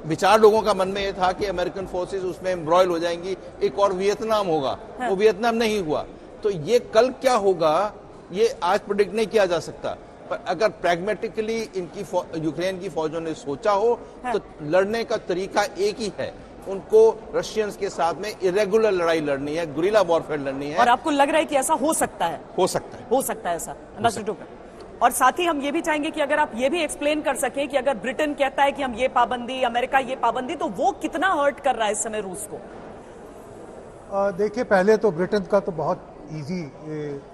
विचार लोगों का मन में ये था कि अमेरिकन फोर्सेस उसमें एम्ब्रॉयल हो जाएंगी, एक और वियतनाम होगा। हाँ। वो वियतनाम नहीं हुआ। तो ये कल क्या होगा ये आज प्रेडिक्ट नहीं किया जा सकता, पर अगर प्रैग्मेटिकली इनकी यूक्रेन की फौजों ने सोचा हो तो लड़ने का तरीका एक ही है, उनको रशियंस के साथ में इरेगुलर लड़ाई लड़नी है, गुरिल्ला वॉरफेयर लड़नी है। और आपको लग रहा है कि ऐसा हो सकता है? हो सकता है, हो सकता है ऐसा। और साथ ही हम ये भी चाहेंगे कि अगर आप ये भी एक्सप्लेन कर सकें कि अगर ब्रिटेन कहता है कि हम ये पाबंदी, अमेरिका ये पाबंदी, तो वो कितना हर्ट कर रहा है इस समय रूस को? देखिए, पहले तो ब्रिटेन का तो बहुत इजी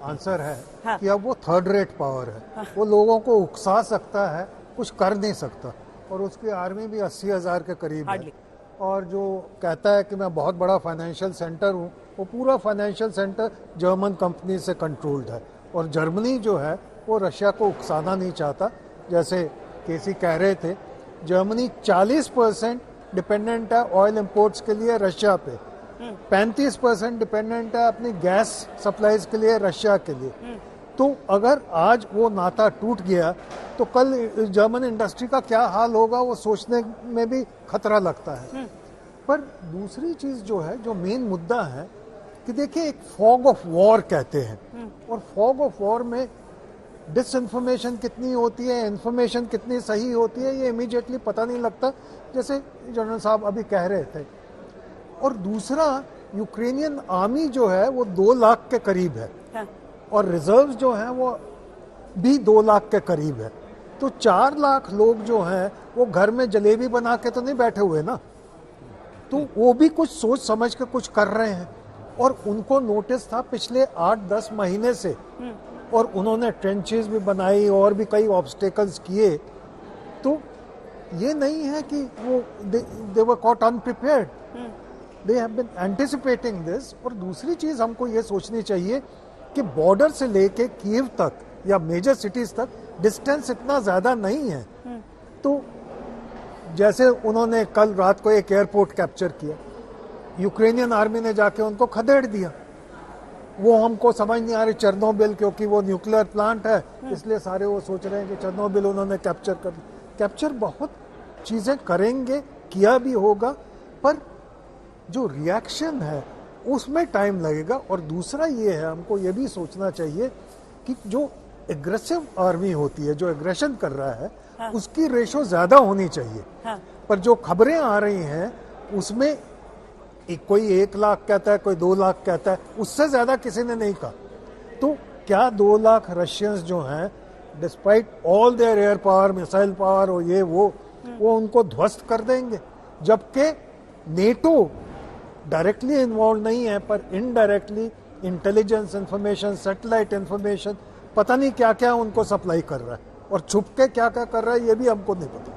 आंसर है। हाँ। कि अब वो थर्ड रेट पावर है। हाँ। वो लोगों को उकसा सकता है, कुछ कर नहीं सकता, और उसकी आर्मी भी 80,000 के करीब है। और जो कहता है कि मैं बहुत बड़ा फाइनेंशियल सेंटर हूँ, वो पूरा फाइनेंशियल सेंटर जर्मन कंपनी से कंट्रोल्ड है। और जर्मनी जो है वो रशिया को उकसाना नहीं चाहता। जैसे केसी कह रहे थे, जर्मनी 40% डिपेंडेंट है ऑयल इंपोर्ट्स के लिए रशिया पे, 35% डिपेंडेंट है अपनी गैस सप्लाईज के लिए रशिया के लिए। तो अगर आज वो नाता टूट गया तो कल जर्मन इंडस्ट्री का क्या हाल होगा, वो सोचने में भी खतरा लगता है। पर दूसरी चीज जो है, जो मेन मुद्दा है कि देखिए, एक फॉग ऑफ वॉर कहते हैं, और फॉग ऑफ वॉर में डिसइंफॉर्मेशन कितनी होती है, इंफॉर्मेशन कितनी सही होती है, ये इमीडिएटली पता नहीं लगता, जैसे जनरल साहब अभी कह रहे थे। और दूसरा, यूक्रेनियन आर्मी जो है वो 2 लाख के करीब है। हाँ। और रिजर्व जो है वो भी 2 लाख के करीब है। तो 4 लाख लोग जो हैं वो घर में जलेबी बना के तो नहीं बैठे हुए ना, तो वो भी कुछ सोच समझ के कुछ कर रहे हैं। और उनको नोटिस था पिछले 8-10 महीने से, और उन्होंने ट्रेंचेस भी बनाई और भी कई ऑब्स्टेकल्स किए। तो ये नहीं है कि वो they were caught unprepared, they have been anticipating this. और दूसरी चीज हमको ये सोचनी चाहिए कि बॉर्डर से लेके कीव तक या मेजर सिटीज तक डिस्टेंस इतना ज्यादा नहीं है। तो जैसे उन्होंने कल रात को एक एयरपोर्ट कैप्चर किया, यूक्रेनियन आर्मी ने जाके उनको खदेड़ दिया। वो हमको समझ नहीं आ रही, चेर्नोबिल, क्योंकि वो न्यूक्लियर प्लांट है, इसलिए सारे वो सोच रहे हैं कि चेर्नोबिल उन्होंने कैप्चर कर लिया। कैप्चर बहुत चीजें करेंगे, किया भी होगा, पर जो रिएक्शन है उसमें टाइम लगेगा। और दूसरा ये है, हमको ये भी सोचना चाहिए कि जो एग्रेसिव आर्मी होती है, जो एग्रेशन कर रहा है, हाँ। उसकी रेशो ज्यादा होनी चाहिए। हाँ। पर जो खबरें आ रही हैं उसमें कोई 1 लाख कहता है, कोई 2 लाख कहता है, उससे ज्यादा किसी ने नहीं कहा। तो क्या 2 लाख रशियंस जो हैं, despite all their air power, missile power और ये वो उनको ध्वस्त कर देंगे? जबकि नेटो डायरेक्टली इन्वॉल्व नहीं है, पर indirectly intelligence information, satellite information, पता नहीं क्या क्या उनको सप्लाई कर रहा है, और छुप के क्या क्या कर रहा है ये भी हमको नहीं पता।